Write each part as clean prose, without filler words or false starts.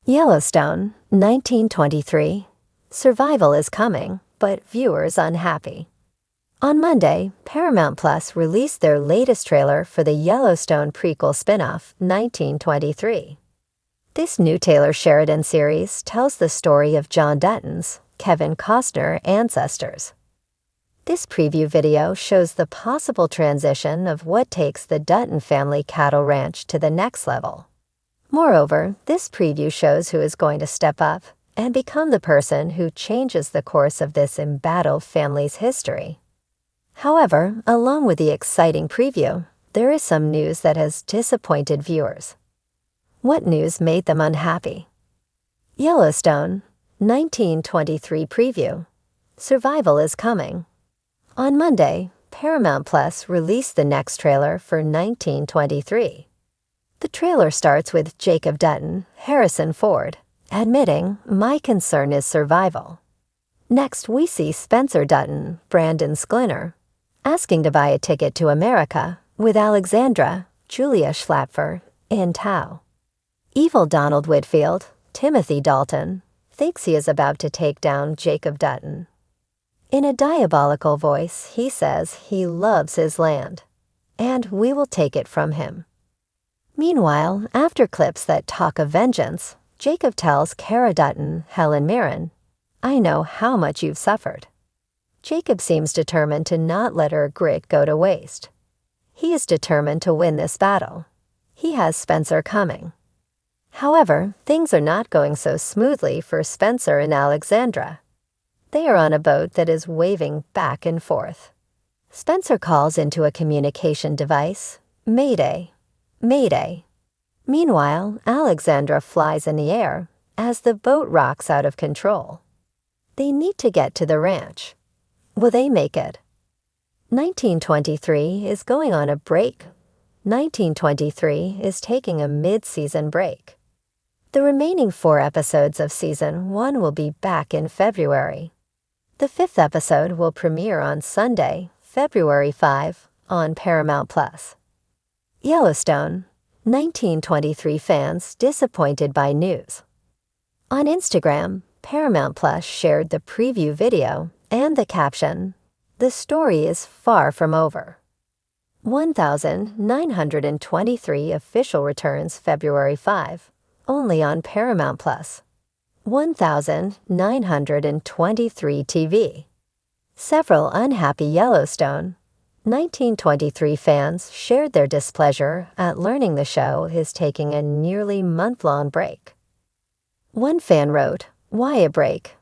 Yellowstone, 1923. Survival is coming, but viewers unhappy. On Monday, Paramount Plus released their latest trailer for the Yellowstone prequel spin-off, 1923. This new Taylor Sheridan series tells the story of John Dutton's, Kevin Costner ancestors. This preview video shows the possible transition of what takes the Dutton family cattle ranch to the next level. Moreover, this preview shows who is going to step up and become the person who changes the course of this embattled family's history. However, along with the exciting preview, there is some news that has disappointed viewers. What news made them unhappy? Yellowstone, 1923 preview. Survival is coming. On Monday, Paramount Plus released the next trailer for 1923. The trailer starts with Jacob Dutton, Harrison Ford, admitting, "My concern is survival." Next, we see Spencer Dutton, Brandon Sklinner, asking to buy a ticket to America with Alexandra, Julia Schlapfer, in tow. Evil Donald Whitfield, Timothy Dalton, thinks he is about to take down Jacob Dutton. In a diabolical voice, he says he loves his land, and we will take it from him. Meanwhile, after clips that talk of vengeance, Jacob tells Cara Dutton, Helen Mirren, "I know how much you've suffered." Jacob seems determined to not let her grit go to waste. He is determined to win this battle. He has Spencer coming. However, things are not going so smoothly for Spencer and Alexandra. They are on a boat that is waving back and forth. Spencer calls into a communication device, "Mayday. Mayday." Meanwhile, Alexandra flies in the air as the boat rocks out of control. They need to get to the ranch. Will they make it? 1923 is going on a break. 1923 is taking a mid-season break. The remaining 4 episodes of Season 1 will be back in February. The 5th episode will premiere on Sunday, February 5, on Paramount Plus. Yellowstone, 1923 fans disappointed by news. On Instagram, Paramount Plus shared the preview video and the caption, "The story is far from over." 1,923 official returns February 5, only on Paramount Plus. 1,923 TV. Several unhappy Yellowstone 1923 fans shared their displeasure at learning the show is taking a nearly month-long break. One fan wrote, "Why a break?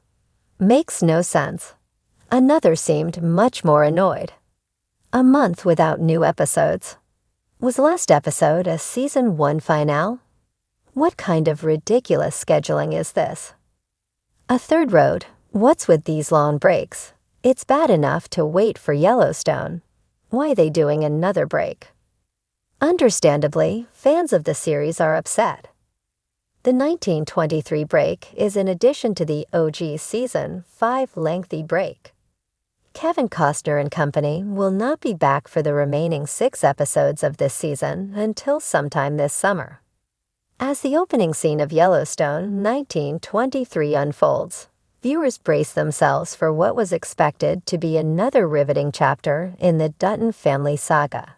Makes no sense." Another seemed much more annoyed. A month without new episodes. Was last episode a Season 1 finale? What kind of ridiculous scheduling is this? A third wrote, "What's with these long breaks? It's bad enough to wait for Yellowstone. Why they doing another break?" Understandably, fans of the series are upset. The 1923 break is in addition to the OG Season 5 lengthy break. Kevin Costner and company will not be back for the remaining 6 episodes of this season until sometime this summer. As the opening scene of Yellowstone 1923 unfolds, viewers brace themselves for what was expected to be another riveting chapter in the Dutton family saga.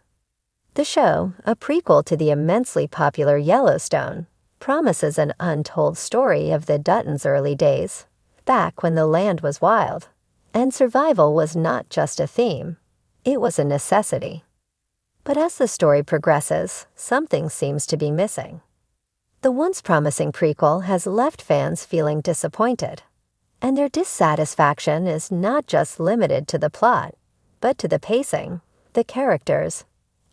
The show, a prequel to the immensely popular Yellowstone, promises an untold story of the Duttons' early days, back when the land was wild, and survival was not just a theme, it was a necessity. But as the story progresses, something seems to be missing. The once promising prequel has left fans feeling disappointed. And their dissatisfaction is not just limited to the plot, but to the pacing, the characters,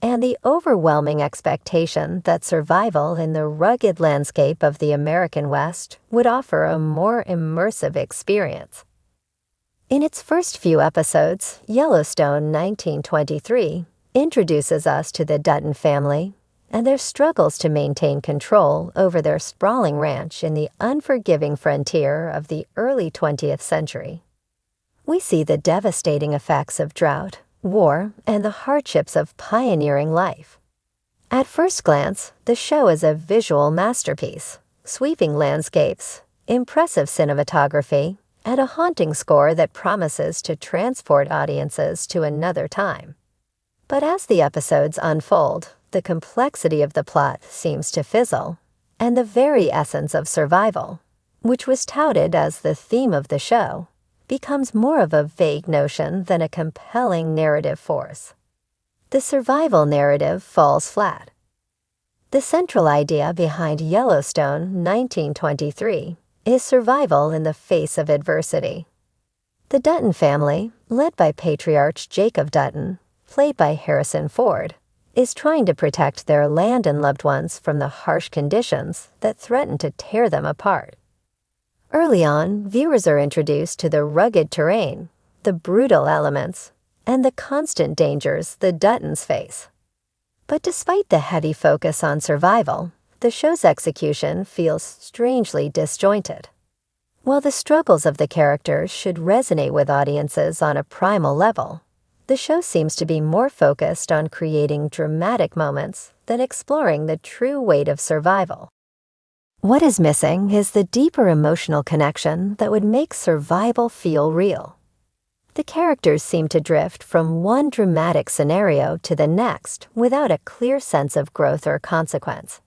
and the overwhelming expectation that survival in the rugged landscape of the American West would offer a more immersive experience. In its first few episodes, Yellowstone 1923 introduces us to the Dutton family and their struggles to maintain control over their sprawling ranch in the unforgiving frontier of the early 20th century. We see the devastating effects of drought, war, and the hardships of pioneering life. At first glance, the show is a visual masterpiece, sweeping landscapes, impressive cinematography, and a haunting score that promises to transport audiences to another time. But as the episodes unfold, the complexity of the plot seems to fizzle, and the very essence of survival, which was touted as the theme of the show, becomes more of a vague notion than a compelling narrative force. The survival narrative falls flat. The central idea behind Yellowstone 1923 is survival in the face of adversity. The Dutton family, led by patriarch Jacob Dutton, played by Harrison Ford, is trying to protect their land and loved ones from the harsh conditions that threaten to tear them apart. Early on, viewers are introduced to the rugged terrain, the brutal elements, and the constant dangers the Duttons face. But despite the heavy focus on survival, the show's execution feels strangely disjointed. While the struggles of the characters should resonate with audiences on a primal level, the show seems to be more focused on creating dramatic moments than exploring the true weight of survival. What is missing is the deeper emotional connection that would make survival feel real. The characters seem to drift from one dramatic scenario to the next without a clear sense of growth or consequence.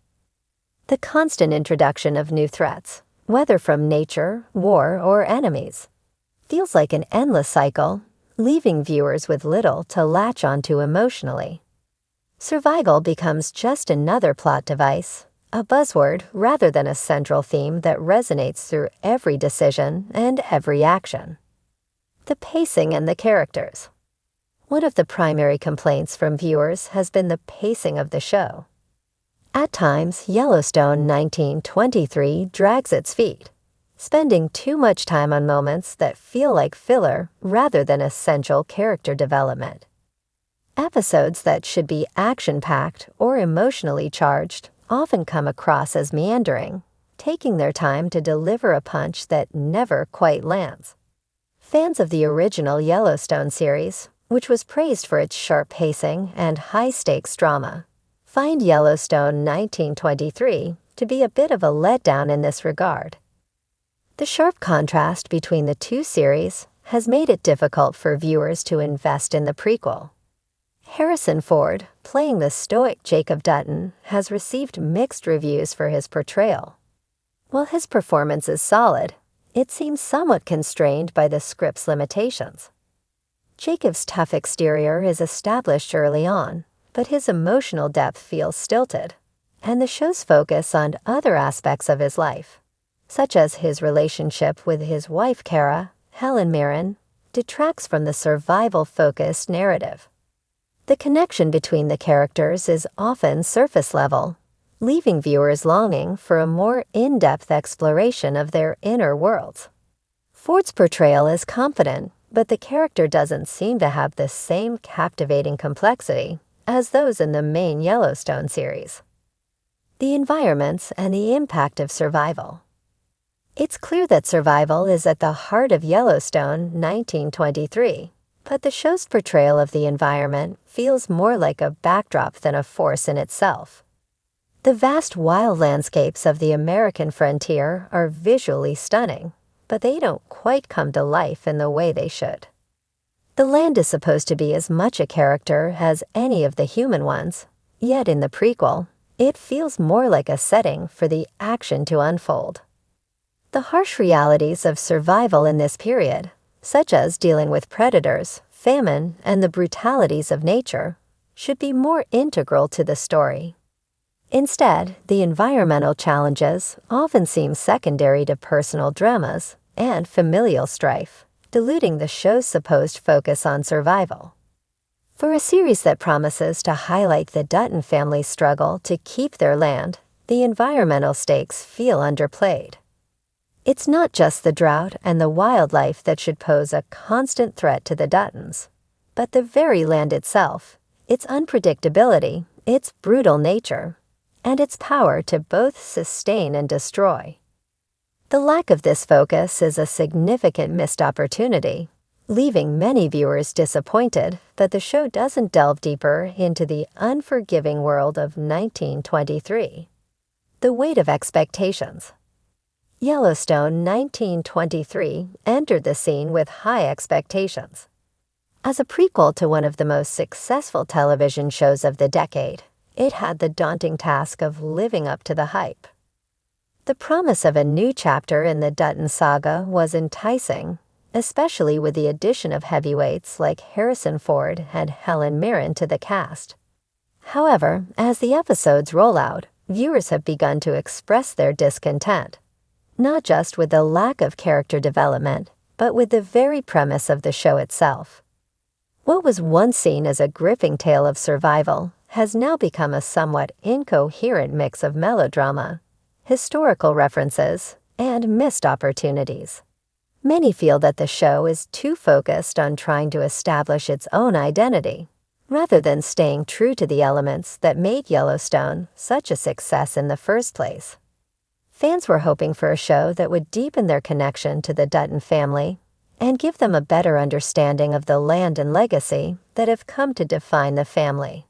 The constant introduction of new threats, whether from nature, war, or enemies, feels like an endless cycle, leaving viewers with little to latch onto emotionally. Survival becomes just another plot device, a buzzword rather than a central theme that resonates through every decision and every action. The pacing and the characters. One of the primary complaints from viewers has been the pacing of the show. At times, Yellowstone 1923 drags its feet, spending too much time on moments that feel like filler rather than essential character development. Episodes that should be action-packed or emotionally charged often come across as meandering, taking their time to deliver a punch that never quite lands. Fans of the original Yellowstone series, which was praised for its sharp pacing and high-stakes drama, find Yellowstone 1923 to be a bit of a letdown in this regard. The sharp contrast between the two series has made it difficult for viewers to invest in the prequel. Harrison Ford, playing the stoic Jacob Dutton, has received mixed reviews for his portrayal. While his performance is solid, it seems somewhat constrained by the script's limitations. Jacob's tough exterior is established early on, but his emotional depth feels stilted, and the show's focus on other aspects of his life, such as his relationship with his wife Kara, Helen Mirren, detracts from the survival-focused narrative. The connection between the characters is often surface level, leaving viewers longing for a more in-depth exploration of their inner worlds. Ford's portrayal is confident, but the character doesn't seem to have the same captivating complexity as those in the main Yellowstone series. The environments and the impact of survival. It's clear that survival is at the heart of Yellowstone 1923, but the show's portrayal of the environment feels more like a backdrop than a force in itself. The vast wild landscapes of the American frontier are visually stunning, but they don't quite come to life in the way they should. The land is supposed to be as much a character as any of the human ones, yet in the prequel, it feels more like a setting for the action to unfold. The harsh realities of survival in this period, such as dealing with predators, famine, and the brutalities of nature, should be more integral to the story. Instead, the environmental challenges often seem secondary to personal dramas and familial strife, diluting the show's supposed focus on survival. For a series that promises to highlight the Dutton family's struggle to keep their land, the environmental stakes feel underplayed. It's not just the drought and the wildlife that should pose a constant threat to the Duttons, but the very land itself, its unpredictability, its brutal nature, and its power to both sustain and destroy. The lack of this focus is a significant missed opportunity, leaving many viewers disappointed that the show doesn't delve deeper into the unforgiving world of 1923. The weight of expectations. Yellowstone 1923 entered the scene with high expectations. As a prequel to one of the most successful television shows of the decade, it had the daunting task of living up to the hype. The promise of a new chapter in the Dutton saga was enticing, especially with the addition of heavyweights like Harrison Ford and Helen Mirren to the cast. However, as the episodes roll out, viewers have begun to express their discontent, not just with the lack of character development, but with the very premise of the show itself. What was once seen as a gripping tale of survival has now become a somewhat incoherent mix of melodrama, historical references, and missed opportunities. Many feel that the show is too focused on trying to establish its own identity, rather than staying true to the elements that made Yellowstone such a success in the first place. Fans were hoping for a show that would deepen their connection to the Dutton family and give them a better understanding of the land and legacy that have come to define the family.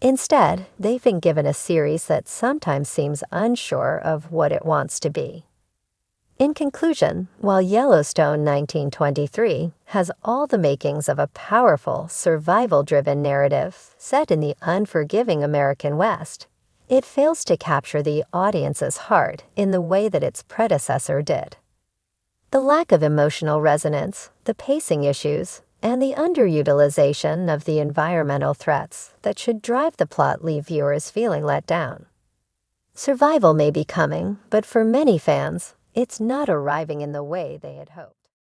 Instead, they've been given a series that sometimes seems unsure of what it wants to be. In conclusion, while Yellowstone 1923 has all the makings of a powerful, survival-driven narrative set in the unforgiving American West, it fails to capture the audience's heart in the way that its predecessor did. The lack of emotional resonance, the pacing issues, and the underutilization of the environmental threats that should drive the plot leave viewers feeling let down. Survival may be coming, but for many fans, it's not arriving in the way they had hoped.